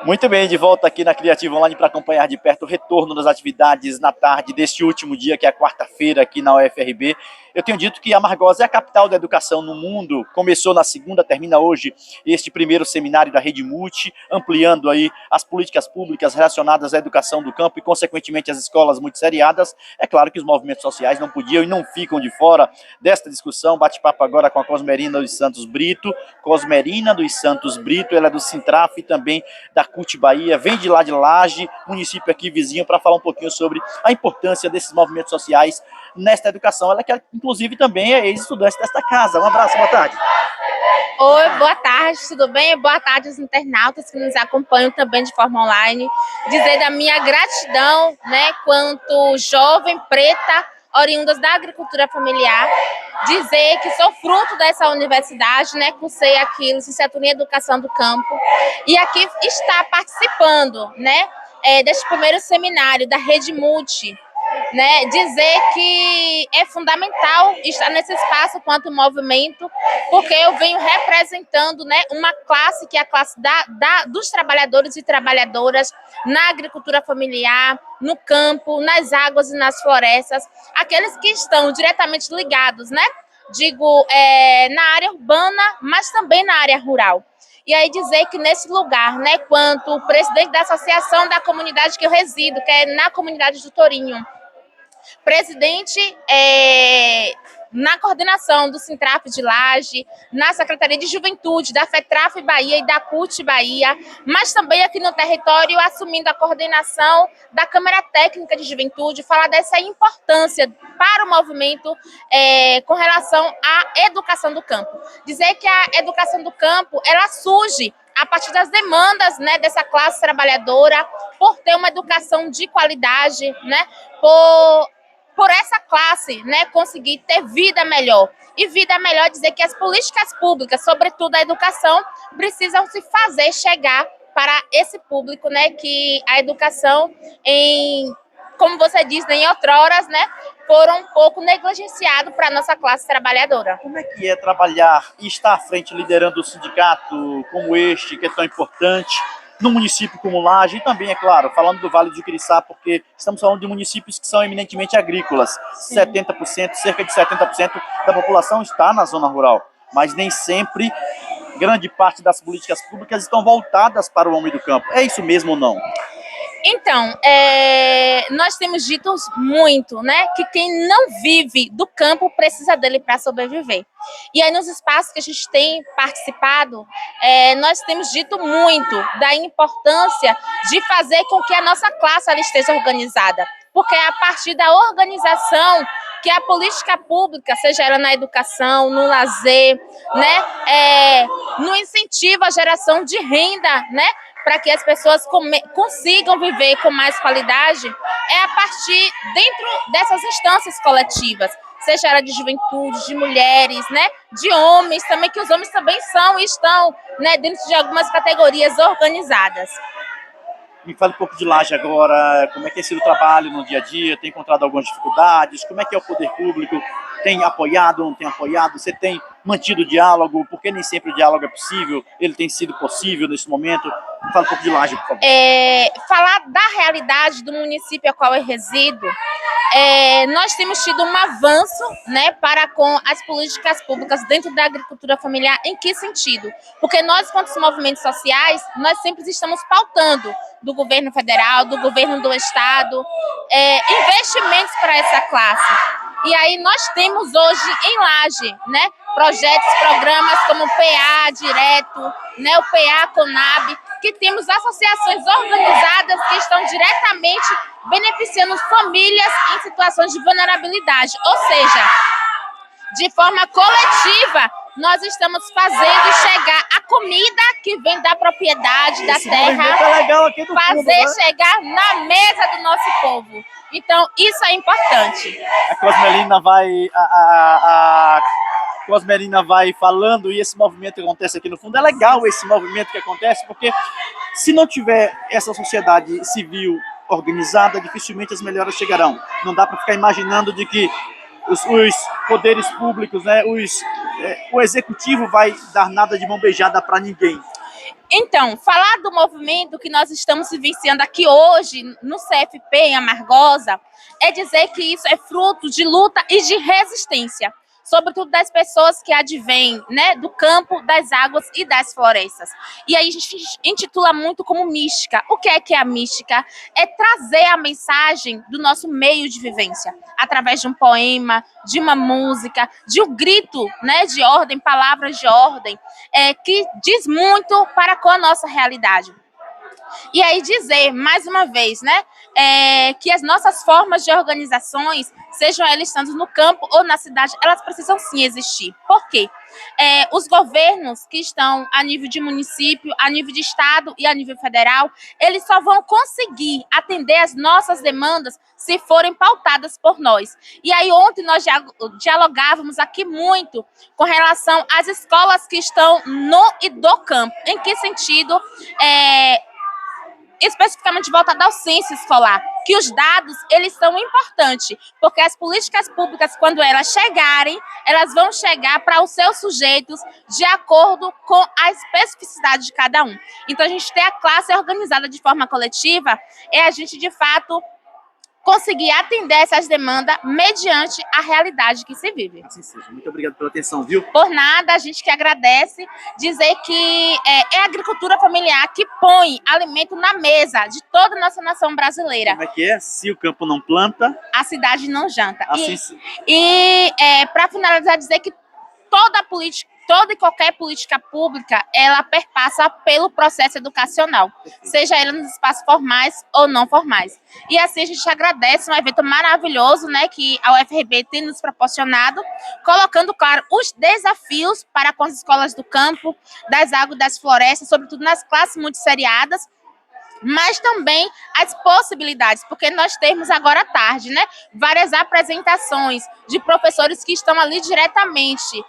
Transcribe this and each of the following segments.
Muito bem, de volta aqui na Criativa Online para acompanhar de perto o retorno das atividades na tarde deste último dia, que é a quarta-feira aqui na UFRB. Eu tenho dito que Amargosa é a capital da educação no mundo. Começou na segunda, termina hoje este primeiro seminário da Rede Multi, ampliando aí as políticas públicas relacionadas à educação do campo e, consequentemente, as escolas multisseriadas. É claro que os movimentos sociais não podiam e não ficam de fora desta discussão. Bate-papo agora com a Cosmerina dos Santos Brito. Cosmerina dos Santos Brito, ela é do Sintraf e também da CUT Bahia, vem de lá de Laje, município aqui vizinho, para falar um pouquinho sobre a importância desses movimentos sociais nesta educação. Ela que, inclusive, também é ex-estudante desta casa. Um abraço, boa tarde. Oi, boa tarde, tudo bem? Boa tarde aos internautas que nos acompanham também de forma online. Dizer da minha gratidão, né, quanto jovem preta, oriundas da agricultura familiar, dizer que sou fruto dessa universidade, né, cursei aqui licenciatura em Educação do Campo e aqui está participando, né, deste primeiro seminário da Rede Multi, né, dizer que é fundamental estar nesse espaço quanto movimento, porque eu venho representando, né, uma classe que é a classe dos trabalhadores e trabalhadoras na agricultura familiar, no campo, nas águas e nas florestas, aqueles que estão diretamente ligados, né, digo, na área urbana, mas também na área rural. E aí dizer que nesse lugar, né, quanto presidente da associação da comunidade que eu resido, que é na comunidade do Tourinho, presidente na coordenação do Sintraf de Laje, na Secretaria de Juventude, da FETRAF Bahia e da CUT Bahia, mas também aqui no território assumindo a coordenação da Câmara Técnica de Juventude, falar dessa importância para o movimento com relação à educação do campo. Dizer que a educação do campo, ela surge a partir das demandas, né, dessa classe trabalhadora, por ter uma educação de qualidade, né, por essa classe, né, conseguir ter vida melhor. E vida melhor dizer que as políticas públicas, sobretudo a educação, precisam se fazer chegar para esse público, né, que a educação, como você disse, em outroras, né, foram um pouco negligenciado para a nossa classe trabalhadora. Como é que é trabalhar e estar à frente liderando um sindicato como este, que é tão importante, num município como Laje, e também, é claro, falando do Vale do Juquiriçá, porque estamos falando de municípios que são eminentemente agrícolas. 70%, cerca de 70% da população está na zona rural, mas nem sempre grande parte das políticas públicas estão voltadas para o homem do campo. É isso mesmo ou não? Então, nós temos dito muito, né, que quem não vive do campo precisa dele para sobreviver. E aí, nos espaços que a gente tem participado, nós temos dito muito da importância de fazer com que a nossa classe ela esteja organizada, porque é a partir da organização que a política pública, seja ela na educação, no lazer, né, no incentivo à geração de renda, né, para que as pessoas consigam viver com mais qualidade, é a partir dentro dessas instâncias coletivas, seja ela de juventude, de mulheres, né, de homens também, que os homens também são e estão, né, dentro de algumas categorias organizadas. Me fale um pouco de Laje agora, como é que tem sido o trabalho no dia a dia, tem encontrado algumas dificuldades, como é que é o poder público, tem apoiado ou não tem apoiado, você tem mantido o diálogo, porque nem sempre o diálogo é possível, ele tem sido possível nesse momento. Me fale um pouco de Laje, por favor. Falar da realidade do município ao qual eu resido, nós temos tido um avanço, né, para com as políticas públicas dentro da agricultura familiar. Em que sentido? Porque nós, quanto movimentos sociais, nós sempre estamos pautando do governo federal, do governo do estado, investimentos para essa classe. E aí nós temos hoje em Laje, né, projetos, programas como o PA Direto, né, o PA Conab, que temos associações organizadas que estão diretamente beneficiando famílias em situações de vulnerabilidade. Ou seja, de forma coletiva, nós estamos fazendo chegar a comida que vem da propriedade, da terra, fazer chegar na mesa do nosso povo. Então, isso é importante. A Cosmerina Cosmerina vai falando e esse movimento que acontece aqui no fundo. É legal esse movimento que acontece, porque se não tiver essa sociedade civil organizada, dificilmente as melhoras chegarão. Não dá para ficar imaginando de que os poderes públicos, né, o executivo vai dar nada de mão beijada para ninguém. Então, falar do movimento que nós estamos vivenciando aqui hoje no CFP em Amargosa é dizer que isso é fruto de luta e de resistência, sobretudo das pessoas que advêm, né, do campo, das águas e das florestas. E aí a gente intitula muito como mística. O que é a mística? É trazer a mensagem do nosso meio de vivência, através de um poema, de uma música, de um grito, né, de ordem, palavras de ordem, que diz muito para com a nossa realidade. E aí dizer, mais uma vez, né, que as nossas formas de organizações, sejam elas estando no campo ou na cidade, elas precisam sim existir. Por quê? Os governos que estão a nível de município, a nível de estado e a nível federal, eles só vão conseguir atender as nossas demandas se forem pautadas por nós. E aí ontem nós dialogávamos aqui muito com relação às escolas que estão no e do campo. Em que sentido? Especificamente voltada ao censo escolar, que os dados, eles são importantes, porque as políticas públicas, quando elas chegarem, elas vão chegar para os seus sujeitos de acordo com a especificidade de cada um. Então, a gente ter a classe organizada de forma coletiva é a gente, de fato, conseguir atender essas demandas mediante a realidade que se vive. Assim seja. Muito obrigado pela atenção, viu? Por nada, a gente que agradece, dizer que é a agricultura familiar que põe alimento na mesa de toda a nossa nação brasileira. Como é que é? Se o campo não planta, a cidade não janta. Assim Para finalizar, dizer que toda e qualquer política pública, ela perpassa pelo processo educacional, seja ela nos espaços formais ou não formais. E assim a gente agradece um evento maravilhoso, né, que a UFRB tem nos proporcionado, colocando, claro, os desafios para com as escolas do campo, das águas e das florestas, sobretudo nas classes multisseriadas, mas também as possibilidades, porque nós temos agora à tarde, né, várias apresentações de professores que estão ali diretamente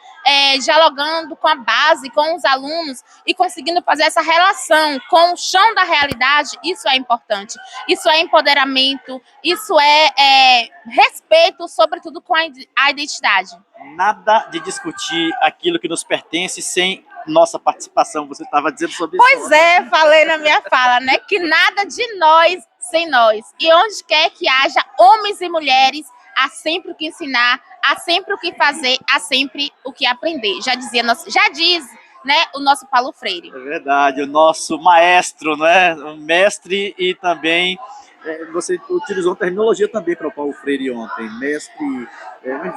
dialogando com a base, com os alunos e conseguindo fazer essa relação com o chão da realidade. Isso é importante, isso é empoderamento, isso é respeito, sobretudo com a identidade. Nada de discutir aquilo que nos pertence sem nossa participação. Você estava dizendo sobre isso. Pois é, falei na minha fala, né? Que nada de nós sem nós. E onde quer que haja homens e mulheres, há sempre o que ensinar, há sempre o que fazer, há sempre o que aprender. Já diz, né, o nosso Paulo Freire. É verdade, o nosso maestro, né? O mestre e também você utilizou a terminologia também para o Paulo Freire ontem, mestre.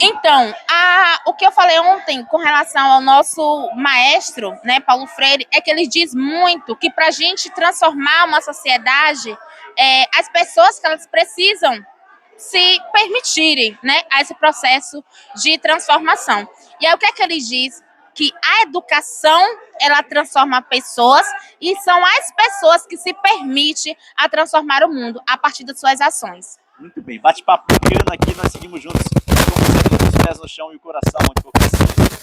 Então, o que eu falei ontem com relação ao nosso maestro, né, Paulo Freire, é que ele diz muito que para a gente transformar uma sociedade, as pessoas que elas precisam se permitirem, né, a esse processo de transformação. E aí o que é que ele diz? Que a educação, ela transforma pessoas e são as pessoas que se permitem a transformar o mundo a partir das suas ações. Muito bem, bate-papo bacana aqui, nós seguimos juntos, com os pés no chão e o coração onde for preciso.